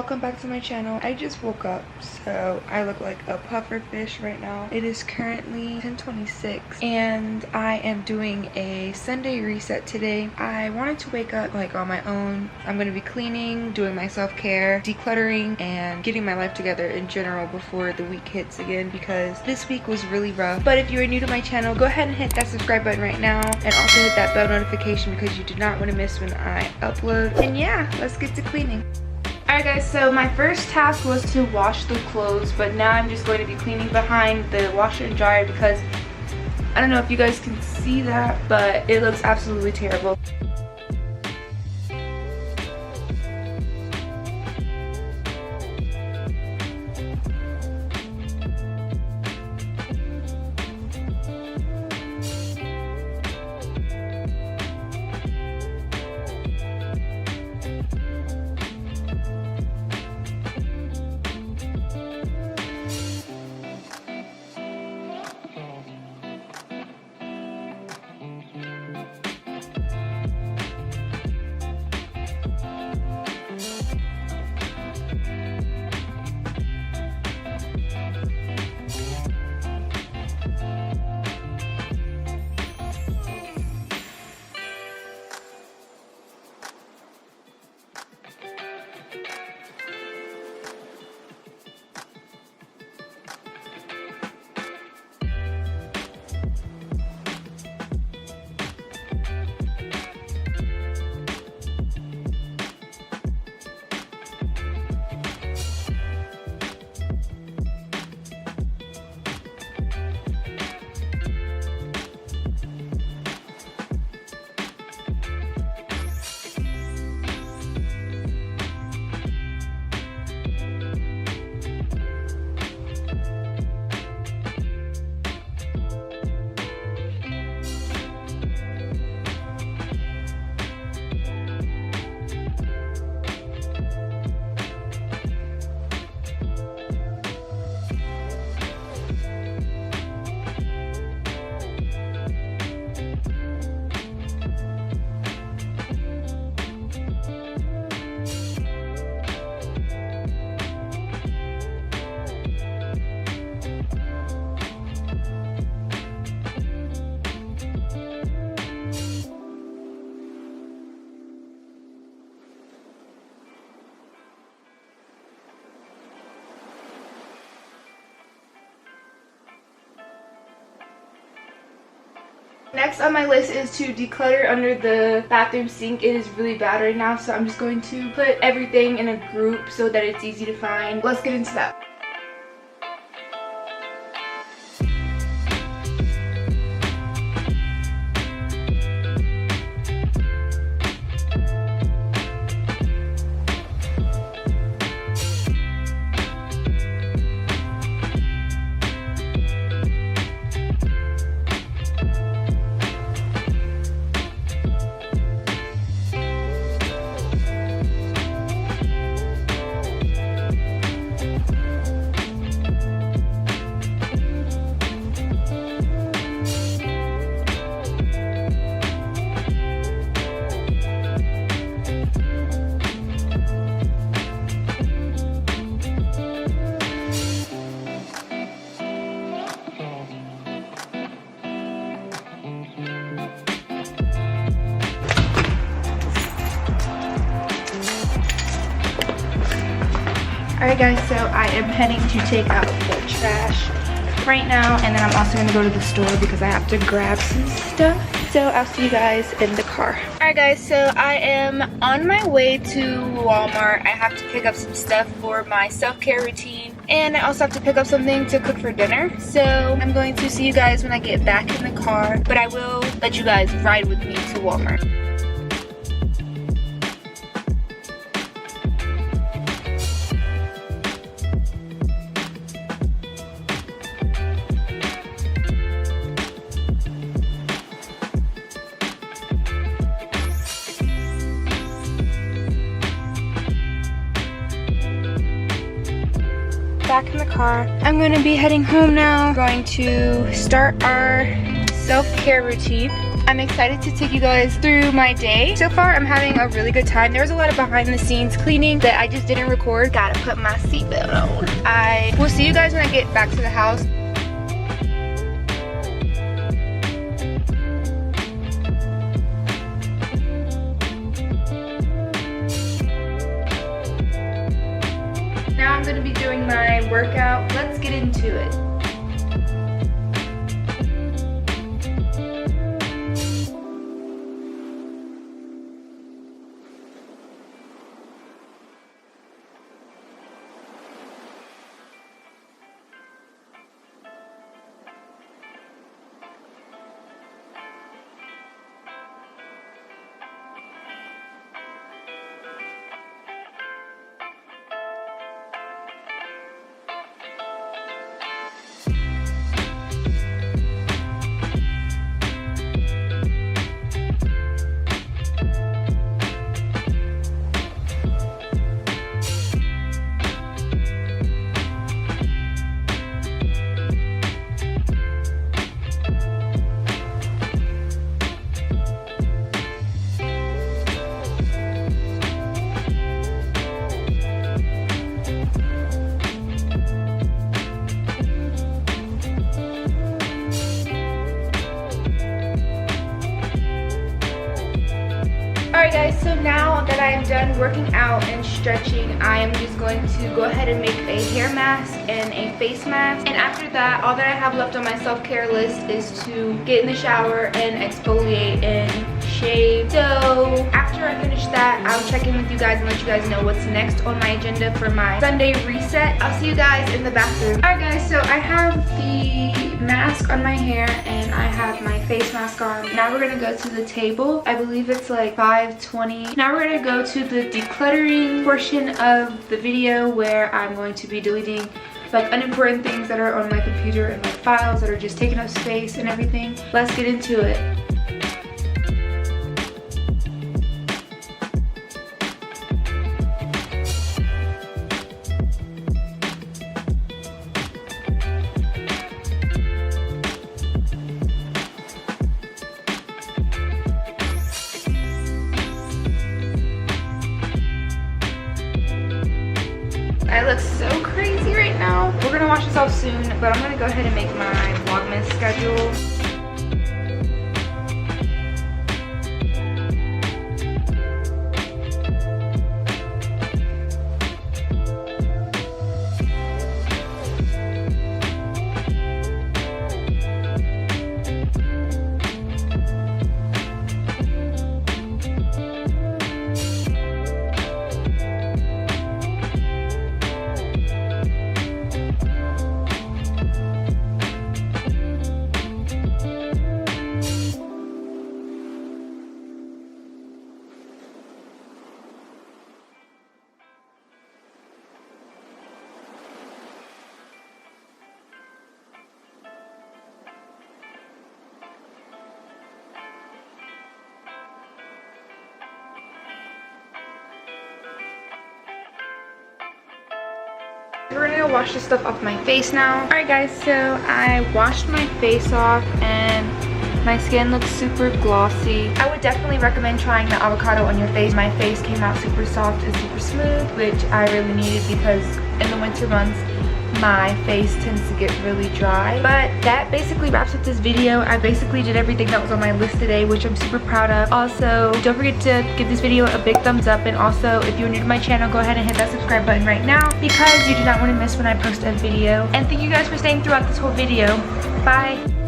welcome back to my channel. I just woke up, so I look like a puffer fish right now. It is currently 10:26 and I am doing a Sunday reset today. I wanted to wake up like on my own. I'm going to be cleaning, doing my self-care, decluttering, and getting my life together in general before the week hits again, because this week was really rough. But if you are new to my channel, go ahead and hit that subscribe button right now, and also hit that bell notification because you do not want to miss when I upload. And yeah, let's get to cleaning. Alright guys, so my first task was to wash the clothes, but now I'm just going to be cleaning behind the washer and dryer because I don't know if you guys can see that, but it looks absolutely terrible. Next on my list is to declutter under the bathroom sink. It is really bad right now, so I'm just going to put everything in a group so that it's easy to find. Let's get into that. Alright guys, so I am heading to take out the trash right now, and then I'm also going to go to the store because I have to grab some stuff. So I'll see you guys in the car. Alright guys, so I am on my way to Walmart. I have to pick up some stuff for my self-care routine, and I also have to pick up something to cook for dinner. So I'm going to see you guys when I get back in the car, but I will let you guys ride with me to Walmart. Back in the car. I'm going to be heading home now. I'm going to start our self-care routine. I'm excited to take you guys through my day. So far, I'm having a really good time. There was a lot of behind the scenes cleaning that I just didn't record. Gotta put my seatbelt on. I will see you guys when I get back to the house. Now I'm gonna be doing my workout. Let's get into it. Alright guys, so now that I am done working out and stretching, I am just going to go ahead and make a hair mask and a face mask. And after that, all that I have left on my self-care list is to get in the shower and exfoliate and shave. So after I finish that, I'll check in with you guys and let you guys know what's next on my agenda for my Sunday reset. I'll see you guys in the bathroom. Alright guys, so I have the mask on my hair and I have my face mask on. Now we're gonna go to the table. I believe it's like 5:20. Now we're gonna go to the decluttering portion of the video where I'm going to be deleting like unimportant things that are on my computer and like files that are just taking up space and everything. Let's get into it. I look so crazy right now. We're gonna wash this off soon, but I'm gonna go ahead and make my Vlogmas schedule. We're gonna go wash this stuff off my face now. Alright guys, so I washed my face off and my skin looks super glossy. I would definitely recommend trying the avocado on your face. My face came out super soft and super smooth, which I really needed because in the winter months my face tends to get really dry. But that basically wraps up this video. I basically did everything that was on my list today, which I'm super proud of. Also, don't forget to give this video a big thumbs up, and also if you're new to my channel, go ahead and hit that subscribe button right now because you do not want to miss when I post a video. And thank you guys for staying throughout this whole video. Bye.